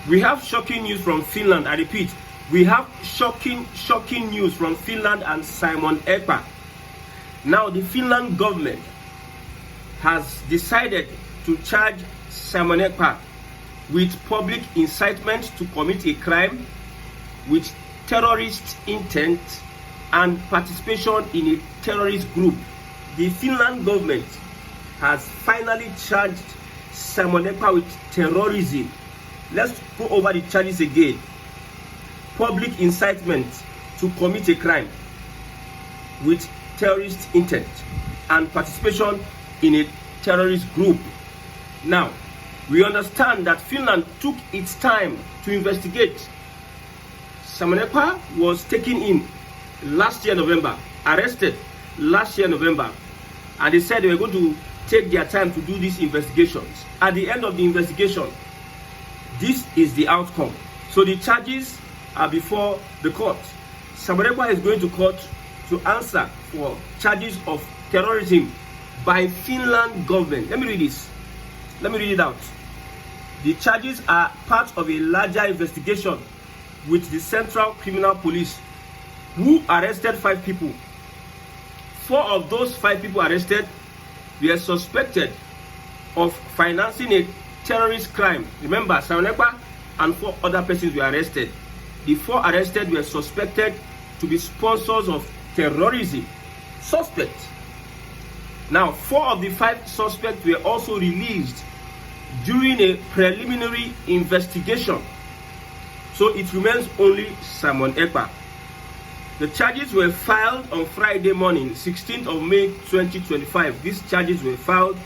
We have shocking news from Finland. I repeat, we have shocking news from Finland and Simon Ekpa. Now, the Finland government has decided to charge Simon Ekpa with public incitement to commit a crime, with terrorist intent and participation in a terrorist group. The Finland government has finally charged Simon Ekpa with terrorism. Let's go over the charges again. Public incitement to commit a crime with terrorist intent and participation in a terrorist group. Now, we understand that Finland took its time to investigate. Simon Ekpa was taken in last year November, arrested last year November, and they said they were going to take their time to do these investigations. At the end of the investigation, this is the outcome. So the charges are before the court. Simon Ekpa is going to court to answer for charges of terrorism by Finland government. Let me read this. Let me read it out. The charges are part of a larger investigation with the Central Criminal Police, who arrested 5 people. 4 of those 5 people arrested were suspected of financing a terrorist crime. Remember, Simon Ekpa and 4 other persons were arrested. The 4 arrested were suspected to be sponsors of terrorism. Suspects. Now, 4 of the 5 suspects were also released during a preliminary investigation. So it remains only Simon Ekpa. The charges were filed on Friday morning, 16th of May 2025. These charges were filed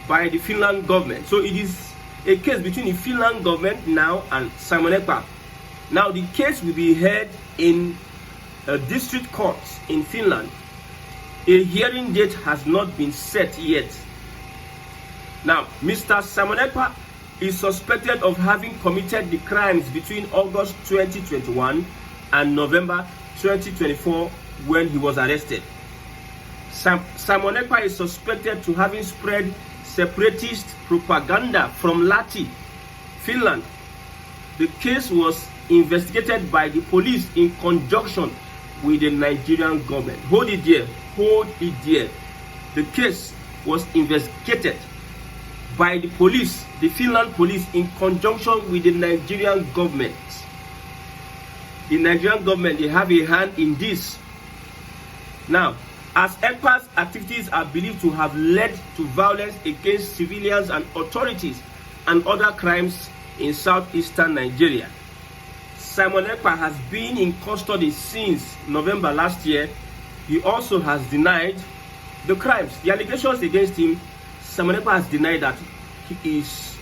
by the Finland government. So it is a case between the Finland government now and Simon Ekpa. Now the case will be heard in a district court in Finland. A hearing date has not been set yet. Now, Mr. Simon Ekpa is suspected of having committed the crimes between August 2021 and November 2024 when he was arrested. Simon Ekpa is suspected to having spread separatist propaganda from Lahti, Finland. The case was investigated by the police in conjunction with the Nigerian government. Hold it there. Hold it there. The case was investigated by the police, the Finland police, in conjunction with the Nigerian government. The Nigerian government, they have a hand in this. Now, as Ekpa's activities are believed to have led to violence against civilians and authorities and other crimes in southeastern Nigeria, Simon Ekpa has been in custody since November last year. He also has denied the crimes. The allegations against him, Simon Ekpa has denied that he is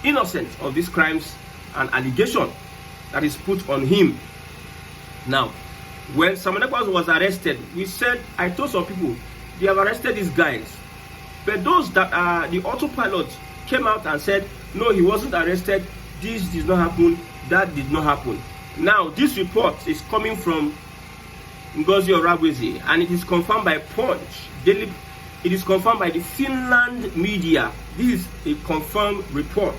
innocent of these crimes and allegation that is put on him. Now, when Simon Ekpa was arrested, we said, I told some people, they have arrested these guys. But those that are the Autopilot came out and said, no, he wasn't arrested, this did not happen, that did not happen. Now, this report is coming from Ngozi Oragwezi, and it is confirmed by Punch. It is confirmed by the Finland media. This is a confirmed report.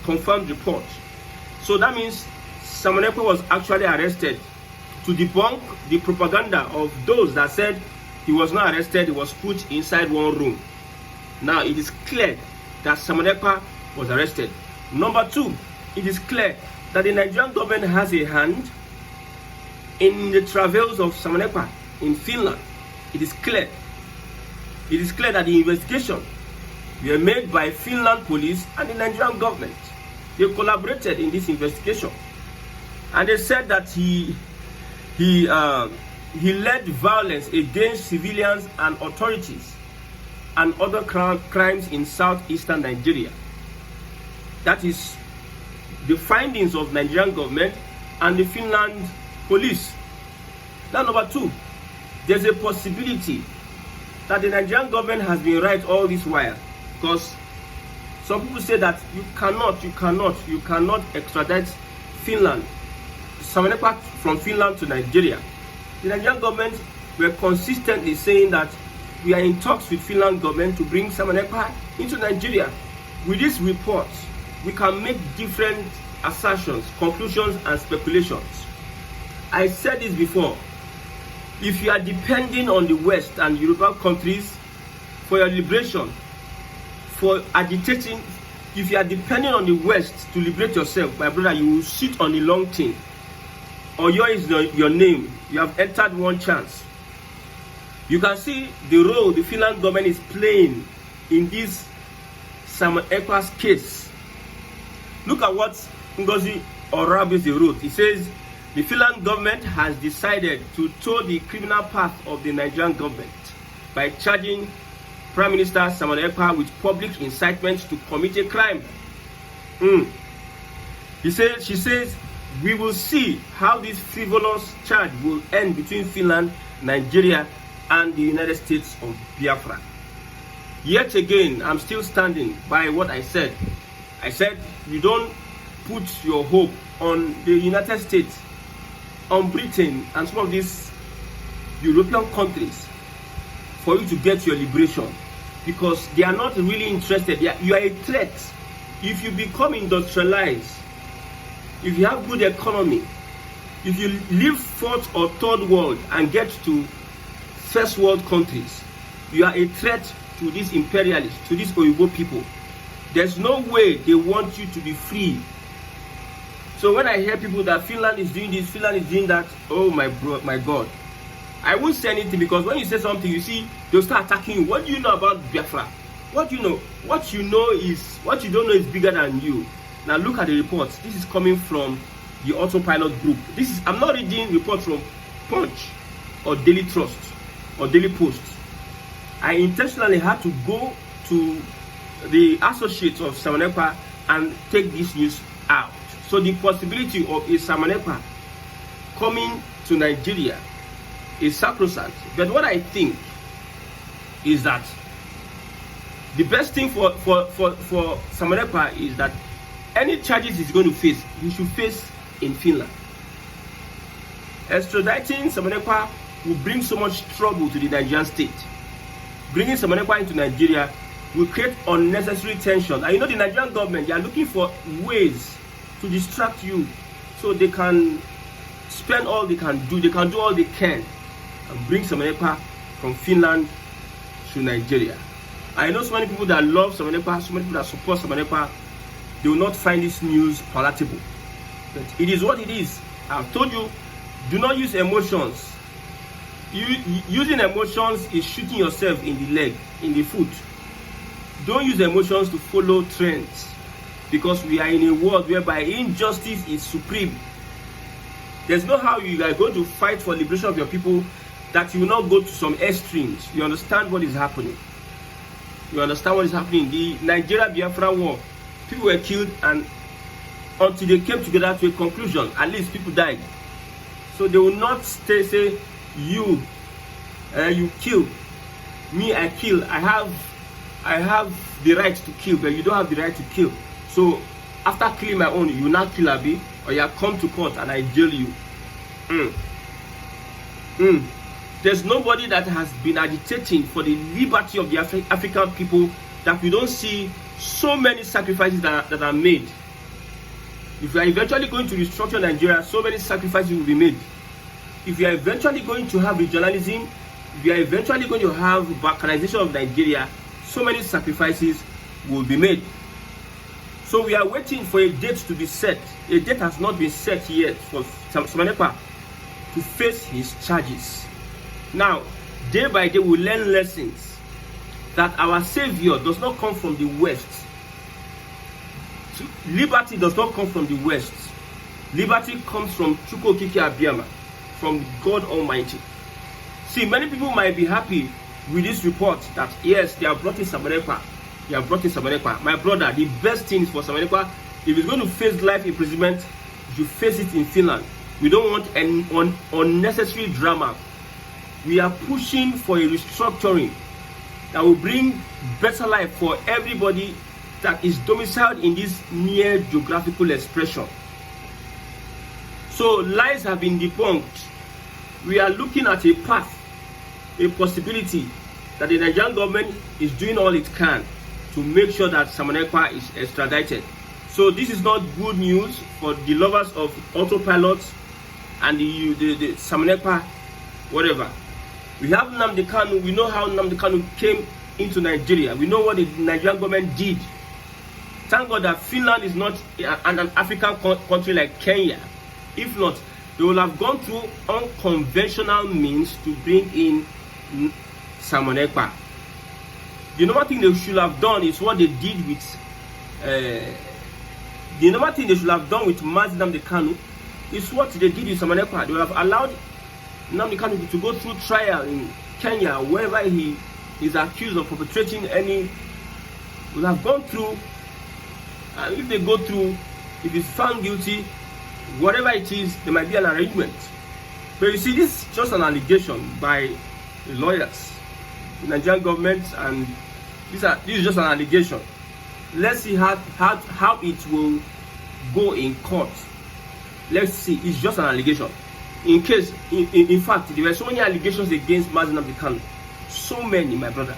Confirmed report. So that means Simon Ekpa was actually arrested to debunk the propaganda of those that said he was not arrested, he was put inside one room. Now it is clear that Simon Ekpa was arrested. Number 2, it is clear that the Nigerian government has a hand in the travels of Simon Ekpa in Finland. It is clear. It is clear that the investigation were made by Finland police and the Nigerian government. They collaborated in this investigation, and they said that he led violence against civilians and authorities and other crimes in southeastern Nigeria. That is the findings of Nigerian government and the Finland police. Now, number 2, there's a possibility that the Nigerian government has been right all this while, because some people say that you cannot extradite Finland, Simon Ekpa from Finland to Nigeria. The Nigerian government were consistently saying that we are in talks with Finland government to bring Simon Ekpa into Nigeria. With this report, we can make different assertions, conclusions, and speculations. I said this before. If you are depending on the West and European countries for your liberation, for agitating, if you are depending on the West to liberate yourself, my brother, you will sit on the long thing. Oyo is your name. You have entered one chance. You can see the role the Finland government is playing in this Simon Ekpa's case. Look at what Ngozi Oravisi wrote. He says, the Finland government has decided to toe the criminal path of the Nigerian government by charging Prime Minister Simon Ekpa with public incitement to commit a crime. She says, we will see how this frivolous charge will end between Finland, Nigeria, and the United States of Biafra. Yet again, I'm still standing by what I said. I said, you don't put your hope on the United States, on Britain, and some of these European countries for you to get your liberation, because they are not really interested. You are a threat. If you become industrialized, if you have good economy, if you leave fourth or third world and get to first world countries, you are a threat to these imperialists, to these Oyibo people. There's no way they want you to be free. So when I hear people that Finland is doing this, Finland is doing that, oh my God. I won't say anything, because when you say something, you see, they'll start attacking you. What do you know about Biafra? What do you know? What you don't know is bigger than you. Now look at the reports. This is coming from the Autopilot group. I'm not reading reports from Punch or Daily Trust or Daily Post. I intentionally had to go to the associates of Simon Ekpa and take this news out. So the possibility of a Simon Ekpa coming to Nigeria is sacrosanct. But what I think is that the best thing for Simon Ekpa is that any charges he's going to face, he should face in Finland. Extraditing Simon Ekpa will bring so much trouble to the Nigerian state. Bringing Simon Ekpa into Nigeria will create unnecessary tension. And you know, the Nigerian government, they are looking for ways to distract you so they can spend all they can do. They can do all they can and bring Simon Ekpa from Finland to Nigeria. I know so many people that love Simon Ekpa, so many people that support Simon Ekpa. They will not find this news palatable. But it is what it is. I've told you, do not use emotions. Using emotions is shooting yourself in the leg, in the foot. Don't use emotions to follow trends, because we are in a world whereby injustice is supreme. There's no how you are going to fight for liberation of your people that you will not go to some extremes. You understand what is happening. You understand what is happening. The Nigeria-Biafra war, people were killed, and until they came together to a conclusion, at least people died. So they will not say you kill, me I kill. I have the right to kill, but you don't have the right to kill. So after killing my own, you not kill Abi, or you come to court and I jail you. There's nobody that has been agitating for the liberty of the African people that we don't see so many sacrifices that are made. If you are eventually going to restructure Nigeria, so many sacrifices will be made. If you are eventually going to have regionalism, if you are eventually going to have balkanization of Nigeria, so many sacrifices will be made. So we are waiting for a date to be set. A date has not been set yet for Simon Ekpa to face his charges. Now, day by day, we learn lessons that our savior does not come from the West. Liberty does not come from the West. Liberty comes from Chukwokike Abiyama, from God Almighty. See, many people might be happy with this report that yes, they have brought in Simon Ekpa. They have brought in Simon Ekpa. My brother, the best thing for Simon Ekpa, if he's going to face life imprisonment, you face it in Finland. We don't want any unnecessary drama. We are pushing for a restructuring that will bring better life for everybody that is domiciled in this near geographical expression. So lies have been debunked. We are looking at a path, a possibility that the Nigerian government is doing all it can to make sure that Simon Ekpa is extradited. So this is not good news for the lovers of Autopilot and the Simon Ekpa, whatever. We have Nnamdi Kanu. We know how Nnamdi Kanu came into Nigeria. We know what the Nigerian government did. Thank God that Finland is not an African country like Kenya. If not, they will have gone through unconventional means to bring in Simon Ekpa. The normal thing they should have done is what they did with the normal thing they should have done with Nnamdi Kanu is what they did with Simon Ekpa. They would have allowed Nnamdi Kanu to go through trial in Kenya, wherever he is accused of perpetrating any. Would have gone through, and if they go through, if he's found guilty, whatever it is, there might be an arrangement. But you see, this is just an allegation by the lawyers, the Nigerian government, and this is just an allegation. Let's see how it will go in court. Let's see. It's just an allegation. In case, in fact, there were so many allegations against Nnamdi Kanu. So many, my brother.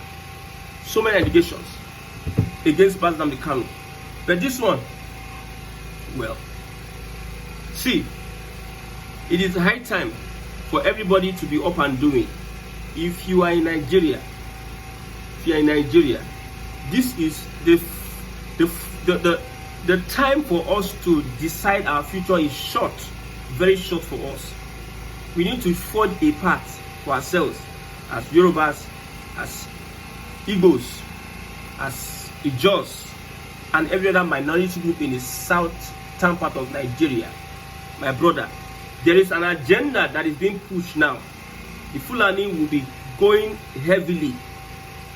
So many allegations against Nnamdi Kanu. But this one, well, see, it is high time for everybody to be up and doing. If you are in Nigeria, this is the time for us to decide our future is short, very short for us. We need to forge a path for ourselves as Yorubas, as Igbos, as Ijaws, and every other minority group in the southern part of Nigeria. My brother, there is an agenda that is being pushed now. The Fulani will be going heavily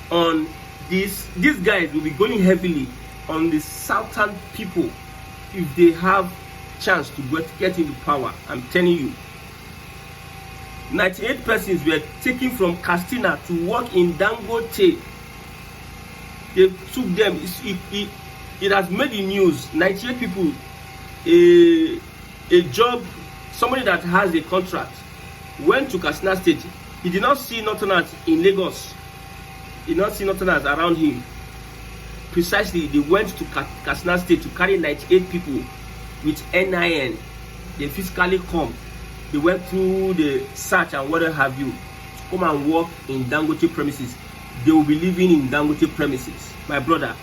on this. These guys will be going heavily on the southern people if they have chance to get into power. I'm telling you. 98 persons were taken from Katsina to work in Dangote. They took them. It has made the news. 98 people, a job, somebody that has a contract, went to Katsina State. He did not see nothing else in Lagos. He did not see nothing else around him. Precisely, they went to Katsina State to carry 98 people with NIN. They physically come. They went through the search and whatever have you to come and work in Dangote premises. They will be living in Dangote premises. My brother,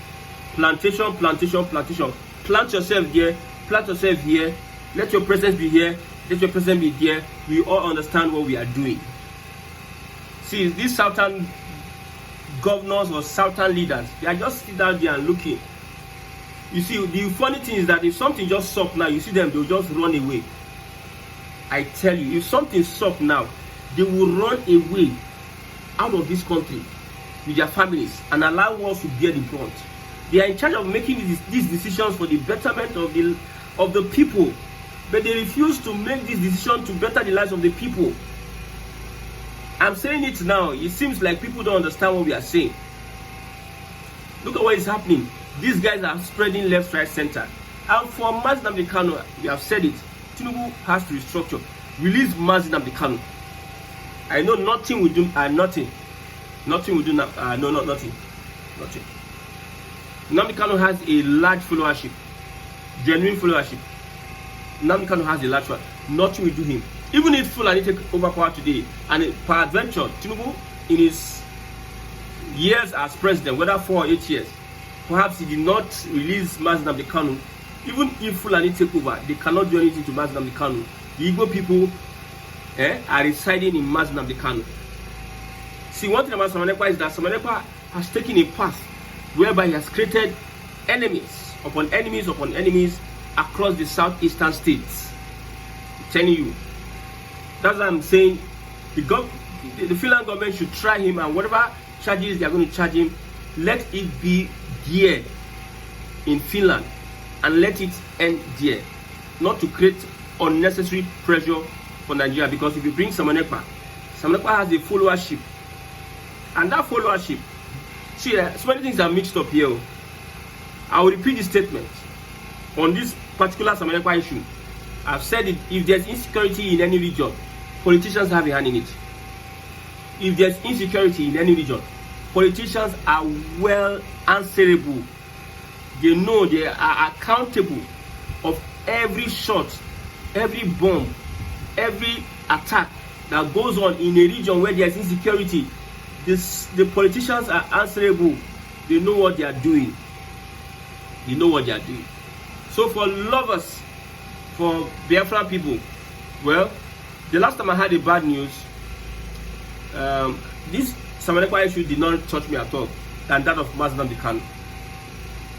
plantation. Plant yourself here. Plant yourself here. Let your presence be here. Let your presence be there. We all understand what we are doing. See, these southern governors or southern leaders, they are just sitting down there and looking. You see, the funny thing is that if something just sucks now, you see them, they'll just run away. I tell you, if something sucks now, they will run away out of this country with their families and allow us to bear the brunt. They are in charge of making these decisions for the betterment of the people, but they refuse to make this decision to better the lives of the people. I'm saying it now. It seems like people don't understand what we are saying. Look at what is happening. These guys are spreading left, right, center. And for Nnamdi Kanu, we have said it. Tinubu has to restructure. Release Nnamdi Kanu. I know nothing will do. Nothing will do now. Nothing. Nnamdi Kanu has a large followership, genuine followership. Nnamdi Kanu has a large one. Nothing will do him. Even if Fulani take over power today, and peradventure, Tinubu, in his years as president, whether 4 or 8 years, perhaps he did not release Nnamdi Kanu. Even if Fulani take over, they cannot do anything to Nnamdi Kanu. The Igbo people are residing in Nnamdi Kanu. See, one thing about Simon Ekpa is that Simon Ekpa has taken a path whereby he has created enemies upon enemies upon enemies across the southeastern states. I'm telling you. That's what I'm saying. The Finland government should try him, and whatever charges they are going to charge him, let it be there in Finland and let it end there. Not to create unnecessary pressure for Nigeria, because if you bring Simon Ekpa has a followership. And that followership, see, so many things are mixed up here. I will repeat the statement on this particular Simon Ekpa issue. I've said it. If there's insecurity in any region, politicians have a hand in it. If there's insecurity in any region, politicians are well answerable. They know they are accountable of every shot, every bomb, every attack that goes on in a region where there is insecurity. The politicians are answerable. They know what they are doing. They know what they are doing. So for lovers, for Biafra people, well, the last time I had a bad news, this Samanekpa issue did not touch me at all than that of Nnamdi Kanu.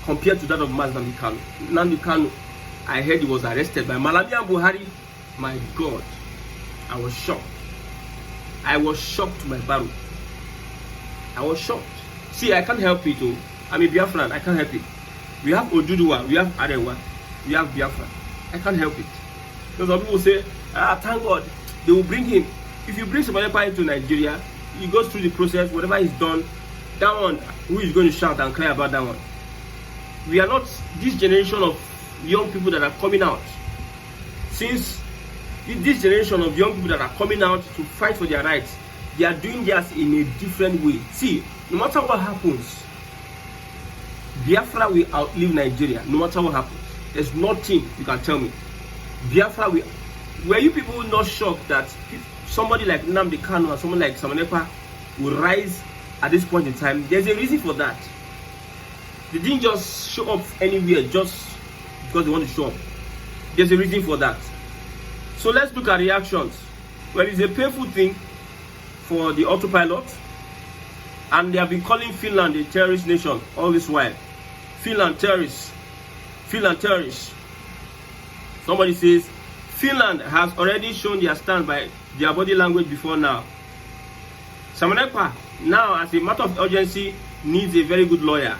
Compared to that of Nnamdi Kanu. Nnamdi Kanu, I heard he was arrested by Malami and Buhari. My God, I was shocked. I was shocked to my barrel. I was shocked. See, I can't help it. Oh. I'm a Biafran. I can't help it. We have Oduduwa, we have Arewa, we have Biafra. I can't help it. Because some people say, thank God, they will bring him. If you bring somebody into Nigeria, he goes through the process, whatever is done, that one, who is going to shout and cry about that one? We are not this generation of young people that are coming out. Since this generation of young people that are coming out to fight for their rights, they are doing theirs in a different way. See, no matter what happens, Biafra will outlive Nigeria. No matter what happens, there's nothing you can tell me. Biafra will. Were you people not shocked that somebody like Nnamdi Kanu and someone like Samanekpa will rise at this point in time? There's a reason for that. They didn't just show up anywhere just because they want to show up. There's a reason for that. So let's look at reactions. Well, it's a painful thing for the Autopilot, and they have been calling Finland a terrorist nation all this while. Finland terrorists. Finland terrorists. Somebody says Finland has already shown their stand by their body language before now. Samanekpa now, as a matter of urgency, needs a very good lawyer.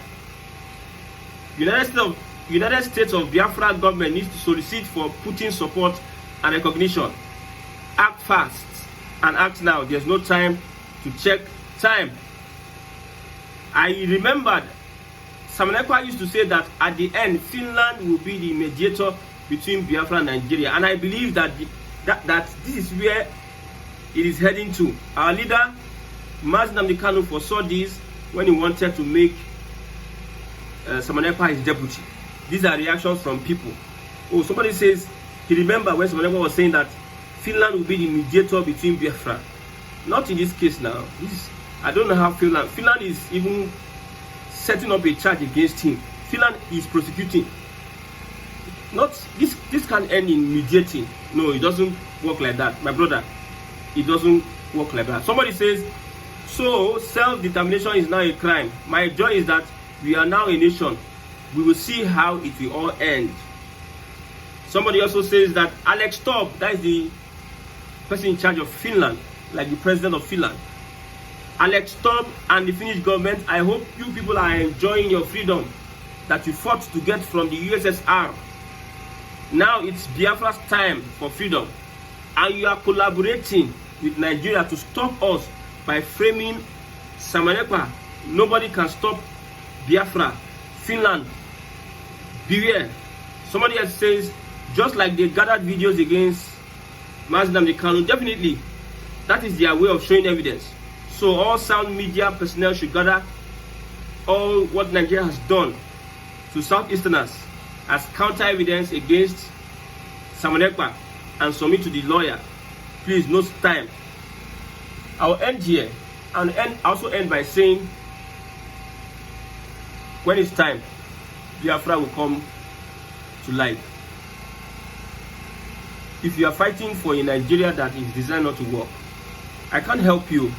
United States of Biafra government needs to solicit for Putin's support and recognition. Act fast and act now. There's no time to check time. I remembered Samanekpa used to say that at the end, Finland will be the mediator between Biafra and Nigeria. And I believe that this is where it is heading to. Our leader, Nnamdi Kanu, foresaw this when he wanted to make Samanekpa his deputy. These are reactions from people. Oh, somebody says he remember when Samanekpa was saying that Finland will be the mediator between Biafra. Not in this case now. I don't know how Finland is even setting up a charge against him. Finland is prosecuting. Not this can end in mediating. No, it doesn't work like that, my brother. It doesn't work like that. Somebody says, so self-determination is now a crime. My joy is that we are now a nation. We will see how it will all end. Somebody also says that Alex Stubb, that is the person in charge of Finland, like the president of Finland. Alex Stubb and the Finnish government, I hope you people are enjoying your freedom that you fought to get from the USSR. Now it's Biafra's time for freedom. And you are collaborating with Nigeria to stop us by framing Samanekpa. Nobody can stop Biafra. Finland, beware. Somebody else says, just like they gathered videos against Nnamdi Kanu, definitely that is their way of showing evidence. So all sound media personnel should gather all what Nigeria has done to Southeasterners as counter evidence against Samanekpa and submit to the lawyer. Please, no time. I'll end here and also end by saying, when it's time, Biafra will come to life. If you are fighting for a Nigeria that is designed not to work, I can't help you.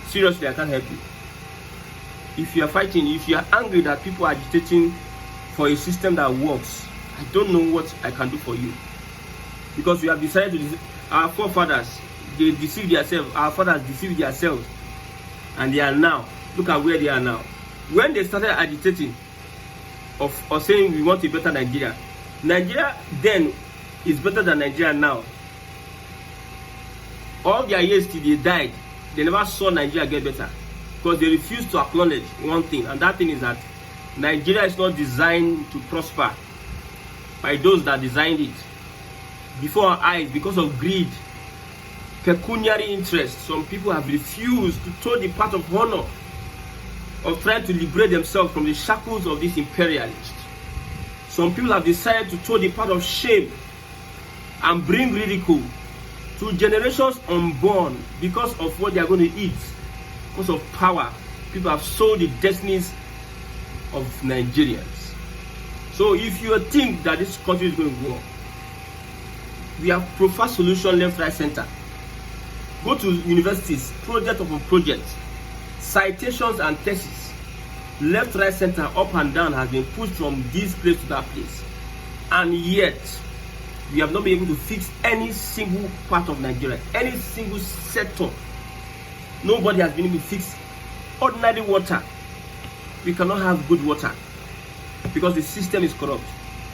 Seriously, I can't help you. If you are fighting, if you are angry that people are agitating for a system that works, I don't know what I can do for you. Because we have decided to, our forefathers, they deceived themselves, our fathers deceived themselves, and they are now, look at where they are now. When they started agitating or saying we want a better Nigeria, Nigeria then is better than Nigeria now. All their years till they died, they never saw Nigeria get better because they refused to acknowledge one thing, and that thing is that Nigeria is not designed to prosper by those that designed it. Before our eyes, because of greed, pecuniary interest, some people have refused to toe the path of honor, of trying to liberate themselves from the shackles of this imperialist. Some people have decided to throw the part of shame and bring ridicule to generations unborn because of what they are going to eat, because of power. People have sold the destinies of Nigerians. So if you think that this country is going to go, we have preferred solution left, right, center. Go to universities, project upon project, citations and thesis, left, right, center, up and down has been pushed from this place to that place, and yet we have not been able to fix any single part of Nigeria, any single sector. Nobody has been able to fix ordinary water. We cannot have good water because the system is corrupt.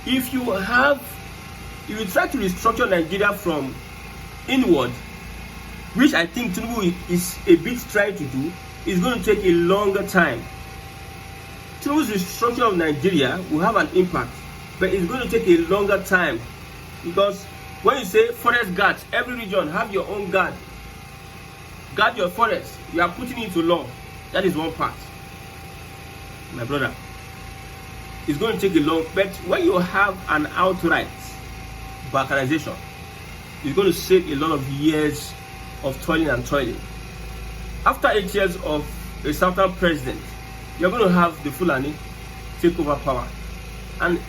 If you try to restructure Nigeria from inward, which I think Tinubu is a bit trying to do, it's going to take a longer time. Tinubu's restructure of Nigeria will have an impact, but it's going to take a longer time, because when you say forest guards, every region have your own guard. Guard your forest. You are putting it into law. That is one part, my brother. It's going to take a long, but when you have an outright balkanization, it's going to save a lot of years of toiling and toiling. After 8 years of a Southern president, you're going to have the Fulani take over power. And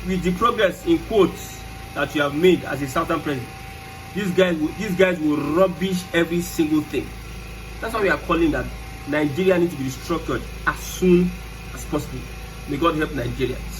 with the progress in quotes that you have made as a Southern president, these guys will rubbish every single thing. That's why we are calling that Nigeria needs to be restructured as soon as possible. May God help Nigerians.